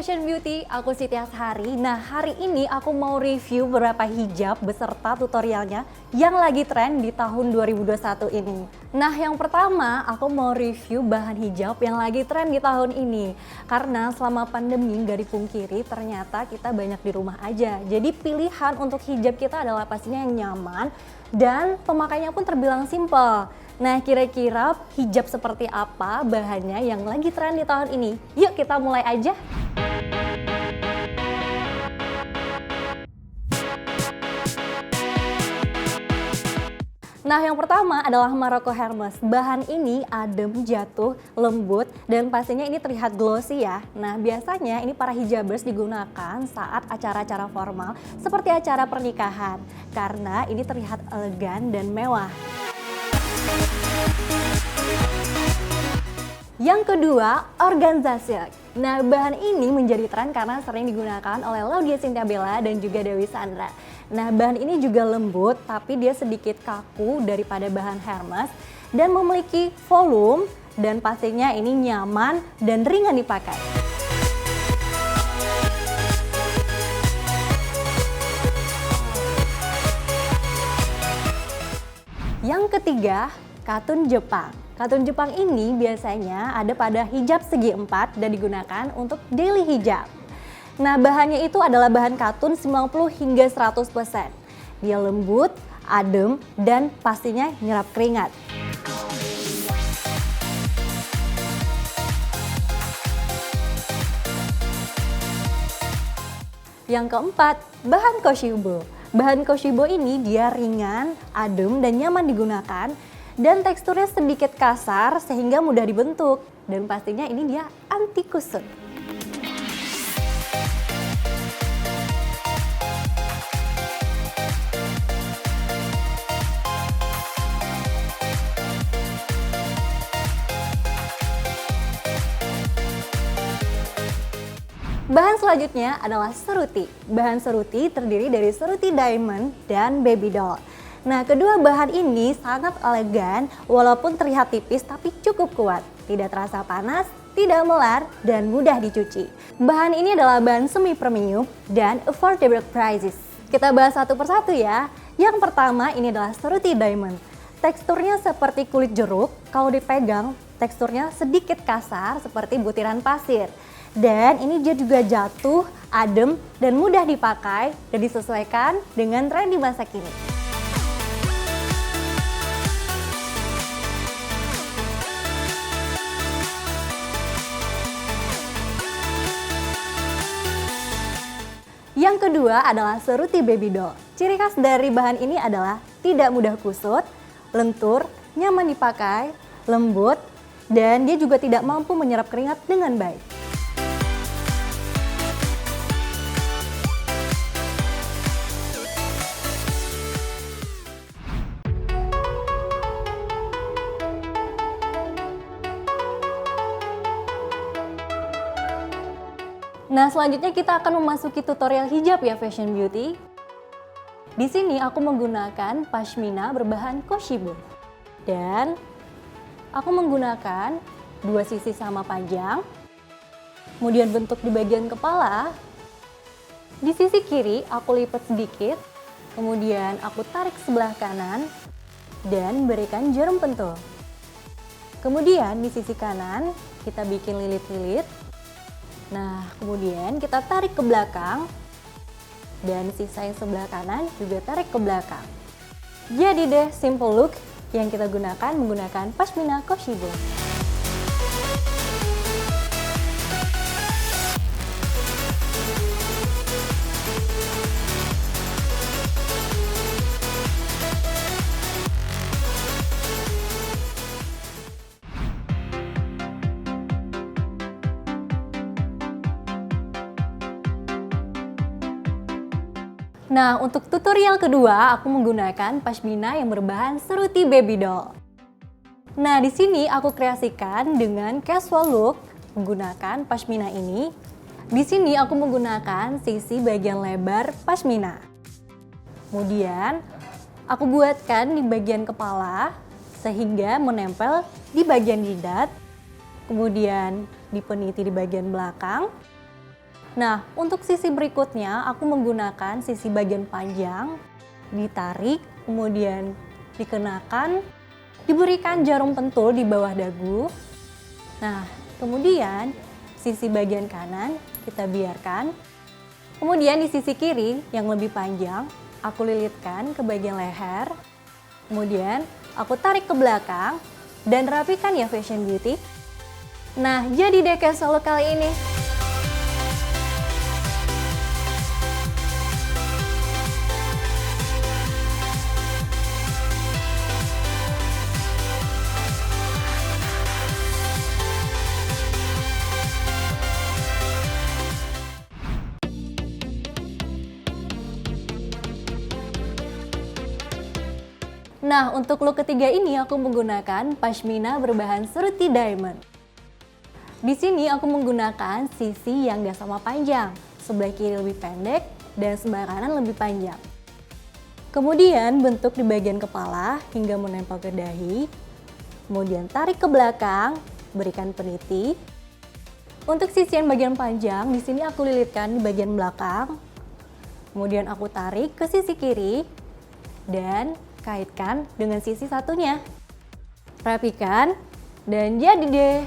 Fashion Beauty, aku Siti Ashari. Nah, hari ini aku mau review beberapa hijab beserta tutorialnya yang lagi tren di tahun 2021 ini. Nah, yang pertama aku mau review bahan hijab yang lagi tren di tahun ini. Karena selama pandemi gak dipungkiri ternyata kita banyak di rumah aja. Jadi pilihan untuk hijab kita adalah pastinya yang nyaman dan pemakaiannya pun terbilang simple. Nah, kira-kira hijab seperti apa bahannya yang lagi tren di tahun ini? Yuk kita mulai aja. Nah, yang pertama adalah Maroko Hermes. Bahan ini adem, jatuh, lembut, dan pastinya ini terlihat glossy ya. Nah, biasanya ini para hijabers digunakan saat acara-acara formal seperti acara pernikahan. Karena ini terlihat elegan dan mewah. Yang kedua, organza silk. Nah, bahan ini menjadi tren karena sering digunakan oleh Laudya Chintya Bella dan juga Dewi Sandra. Nah, bahan ini juga lembut tapi dia sedikit kaku daripada bahan Hermes dan memiliki volume dan pastinya ini nyaman dan ringan dipakai. Yang ketiga, katun Jepang. Katun Jepang ini biasanya ada pada hijab segi 4 dan digunakan untuk daily hijab. Nah, bahannya itu adalah bahan katun 90 hingga 100%. Dia lembut, adem, dan pastinya nyerap keringat. Yang keempat, bahan Koshibo. Bahan Koshibo ini dia ringan, adem, dan nyaman digunakan. Dan teksturnya sedikit kasar sehingga mudah dibentuk. Dan pastinya ini dia anti kusut. Bahan selanjutnya adalah seruti. Bahan seruti terdiri dari seruti diamond dan baby doll. Nah, kedua bahan ini sangat elegan walaupun terlihat tipis tapi cukup kuat. Tidak terasa panas, tidak melar, dan mudah dicuci. Bahan ini adalah bahan semi premium dan affordable prices. Kita bahas satu persatu ya. Yang pertama ini adalah seruti diamond. Teksturnya seperti kulit jeruk, kalau dipegang teksturnya sedikit kasar seperti butiran pasir. Dan ini dia juga jatuh, adem, dan mudah dipakai dan disesuaikan dengan tren di masa kini. Yang kedua adalah seruti baby doll. Ciri khas dari bahan ini adalah tidak mudah kusut, lentur, nyaman dipakai, lembut, dan dia juga tidak mampu menyerap keringat dengan baik. Nah, selanjutnya kita akan memasuki tutorial hijab ya Fashion Beauty. Di sini aku menggunakan pashmina berbahan Koshibo. Dan aku menggunakan dua sisi sama panjang. Kemudian bentuk di bagian kepala. Di sisi kiri aku lipat sedikit. Kemudian aku tarik sebelah kanan dan berikan jarum pentul. Kemudian di sisi kanan kita bikin lilit-lilit. Nah, kemudian kita tarik ke belakang dan sisa yang sebelah kanan juga tarik ke belakang. Jadi deh simple look yang kita gunakan menggunakan pashmina Koshibo. Nah, untuk tutorial kedua aku menggunakan pashmina yang berbahan seruti baby doll. Nah, di sini aku kreasikan dengan casual look menggunakan pashmina ini. Di sini aku menggunakan sisi bagian lebar pashmina. Kemudian aku buatkan di bagian kepala sehingga menempel di bagian jidat. Kemudian dipeniti di bagian belakang. Nah, untuk sisi berikutnya aku menggunakan sisi bagian panjang, ditarik, kemudian dikenakan, diberikan jarum pentul di bawah dagu. Nah, kemudian sisi bagian kanan kita biarkan. Kemudian di sisi kiri yang lebih panjang, aku lilitkan ke bagian leher. Kemudian aku tarik ke belakang dan rapikan ya Fashion Beauty. Nah, jadi deh casual look kali ini. Nah, untuk look ketiga ini aku menggunakan pashmina berbahan seruti diamond. Di sini aku menggunakan sisi yang gak sama panjang, sebelah kiri lebih pendek dan sebelah kanan lebih panjang. Kemudian bentuk di bagian kepala hingga menempel ke dahi. Kemudian tarik ke belakang, berikan peniti. Untuk sisian bagian panjang, di sini aku lilitkan di bagian belakang. Kemudian aku tarik ke sisi kiri dan kaitkan dengan sisi satunya. Rapikan dan jadi deh.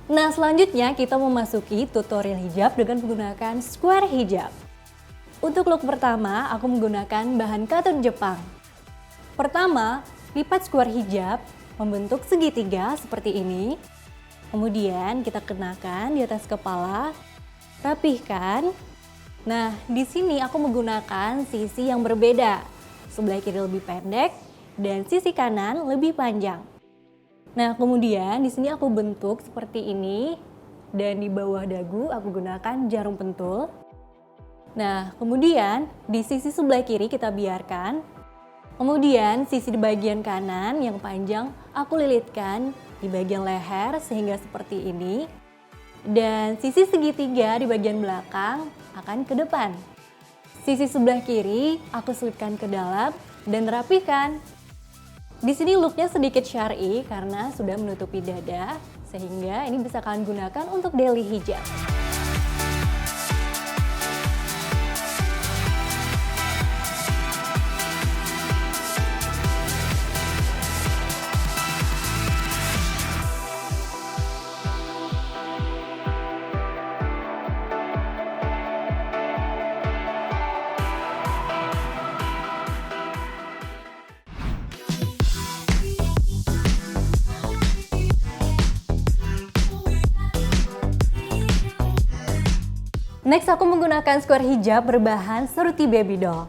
Nah, selanjutnya kita memasuki tutorial hijab dengan menggunakan square hijab. Untuk look pertama, aku menggunakan bahan katun Jepang. Pertama, lipat square hijab membentuk segitiga seperti ini. Kemudian kita kenakan di atas kepala, rapihkan. Nah, di sini aku menggunakan sisi yang berbeda. Sebelah kiri lebih pendek dan sisi kanan lebih panjang. Nah, kemudian di sini aku bentuk seperti ini dan di bawah dagu aku gunakan jarum pentul. Nah, kemudian di sisi sebelah kiri kita biarkan. Kemudian sisi di bagian kanan yang panjang aku lilitkan di bagian leher sehingga seperti ini. Dan sisi segitiga di bagian belakang akan ke depan. Sisi sebelah kiri aku selipkan ke dalam dan rapihkan. Di sini looknya sedikit syar'i karena sudah menutupi dada, sehingga ini bisa kalian gunakan untuk daily hijab. Next aku menggunakan square hijab berbahan seruti baby doll.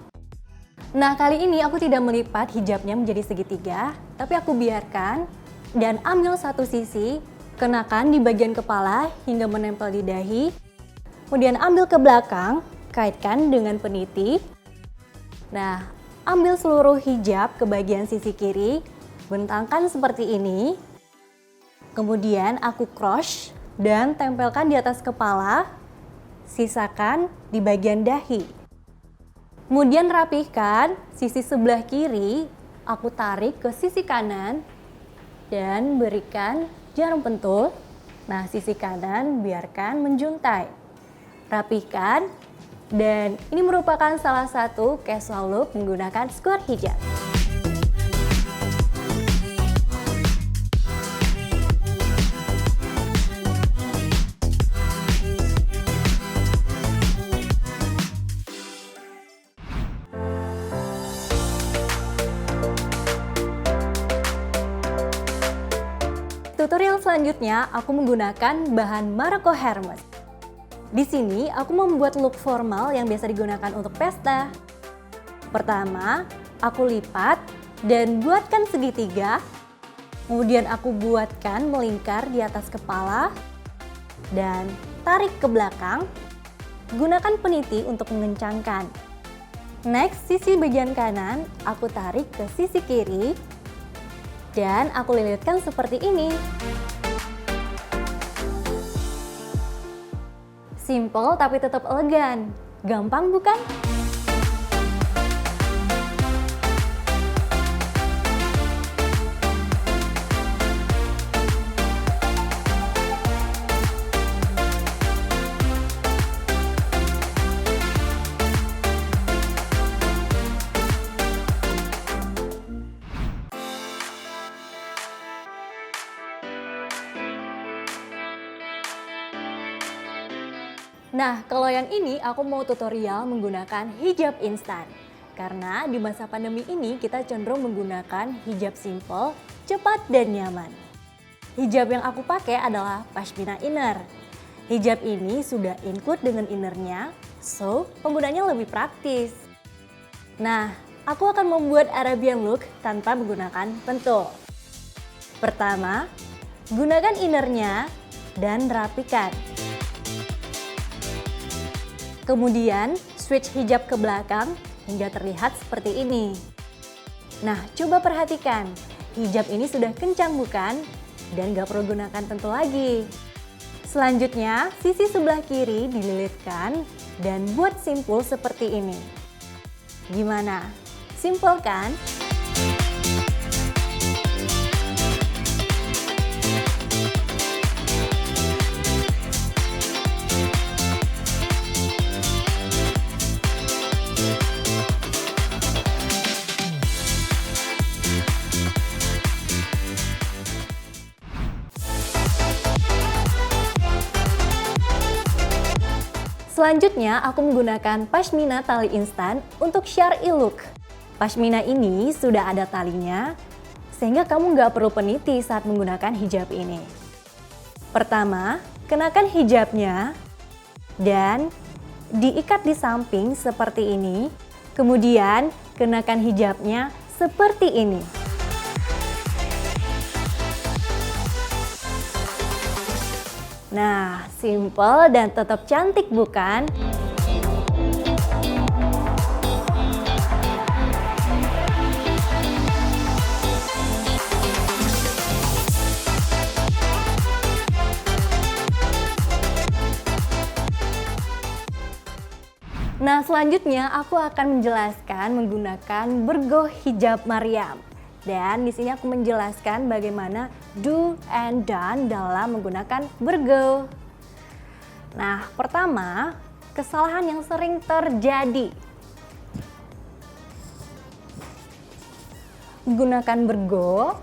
Nah, kali ini aku tidak melipat hijabnya menjadi segitiga, tapi aku biarkan dan ambil satu sisi, kenakan di bagian kepala hingga menempel di dahi. Kemudian ambil ke belakang, kaitkan dengan peniti. Nah, ambil seluruh hijab ke bagian sisi kiri, bentangkan seperti ini. Kemudian aku cross dan tempelkan di atas kepala. Sisakan di bagian dahi. Kemudian rapihkan sisi sebelah kiri, aku tarik ke sisi kanan dan berikan jarum pentul. Nah, sisi kanan biarkan menjuntai. Rapihkan dan ini merupakan salah satu casual look menggunakan square hijab. Tutorial selanjutnya aku menggunakan bahan Maroko Hermes. Di sini aku membuat look formal yang biasa digunakan untuk pesta. Pertama, aku lipat dan buatkan segitiga. Kemudian aku buatkan melingkar di atas kepala dan tarik ke belakang. Gunakan peniti untuk mengencangkan. Next, sisi bagian kanan aku tarik ke sisi kiri dan aku lilitkan seperti ini. Simple tapi tetap elegan. Gampang bukan? Nah, kalau yang ini aku mau tutorial menggunakan hijab instan. Karena di masa pandemi ini kita cenderung menggunakan hijab simple, cepat, dan nyaman. Hijab yang aku pakai adalah pashmina inner. Hijab ini sudah include dengan innernya, so penggunanya lebih praktis. Nah, aku akan membuat Arabian look tanpa menggunakan pentul. Pertama, gunakan innernya dan rapikan. Kemudian switch hijab ke belakang hingga terlihat seperti ini. Nah, coba perhatikan, hijab ini sudah kencang bukan? Dan gak perlu gunakan pentul lagi. Selanjutnya, sisi sebelah kiri dililitkan dan buat simpul seperti ini. Gimana? Simpel kan? Selanjutnya, aku menggunakan pashmina tali instan untuk syar'i look. Pashmina ini sudah ada talinya, sehingga kamu nggak perlu peniti saat menggunakan hijab ini. Pertama, kenakan hijabnya dan diikat di samping seperti ini. Kemudian, kenakan hijabnya seperti ini. Nah, simple dan tetap cantik bukan? Nah, selanjutnya aku akan menjelaskan menggunakan bergoh hijab Maryam. Dan di sini aku menjelaskan bagaimana do and done dalam menggunakan bergoh. Nah, pertama, kesalahan yang sering terjadi. Menggunakan bergoh,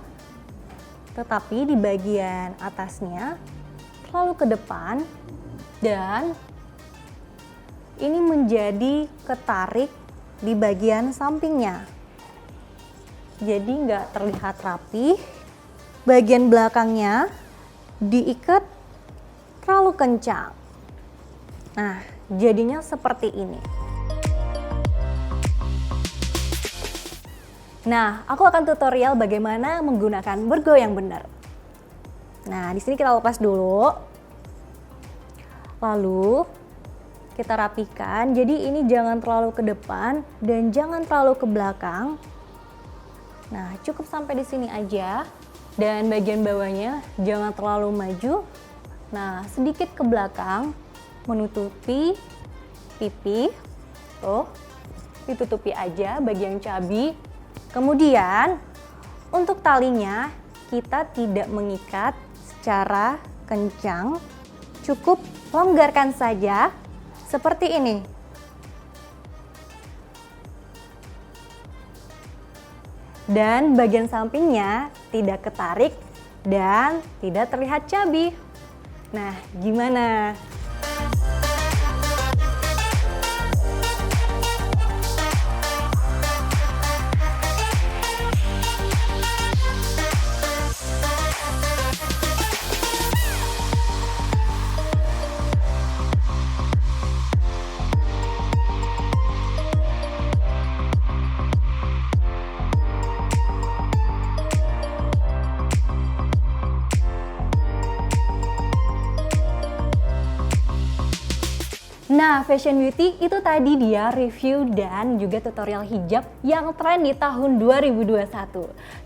tetapi di bagian atasnya terlalu ke depan dan ini menjadi ketarik di bagian sampingnya. Jadi nggak terlihat rapi. Bagian belakangnya diikat terlalu kencang. Nah, jadinya seperti ini. Nah, aku akan tutorial bagaimana menggunakan bergoh yang benar. Nah, di sini kita lepas dulu. Lalu kita rapikan. Jadi ini jangan terlalu ke depan dan jangan terlalu ke belakang. Nah, cukup sampai di sini aja. Dan bagian bawahnya jangan terlalu maju. Nah, sedikit ke belakang menutupi pipi. Tuh, ditutupi aja bagian cabi. Kemudian, untuk talinya kita tidak mengikat secara kencang. Cukup longgarkan saja seperti ini. Dan bagian sampingnya tidak ketarik dan tidak terlihat cabi. Nah, gimana? Nah, Fashion Beauty itu tadi dia review dan juga tutorial hijab yang tren di tahun 2021.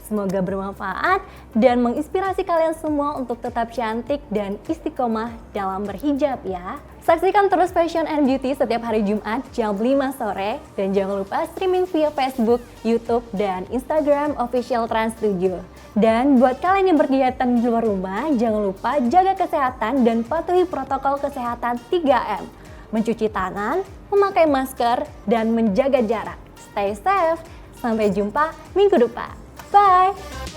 Semoga bermanfaat dan menginspirasi kalian semua untuk tetap cantik dan istiqomah dalam berhijab ya. Saksikan terus Fashion and Beauty setiap hari Jumat jam 5 sore dan jangan lupa streaming via Facebook, YouTube, dan Instagram official Trans7. Dan buat kalian yang berkegiatan di luar rumah, jangan lupa jaga kesehatan dan patuhi protokol kesehatan 3M. Mencuci tangan, memakai masker, dan menjaga jarak. Stay safe, sampai jumpa minggu depan. Bye!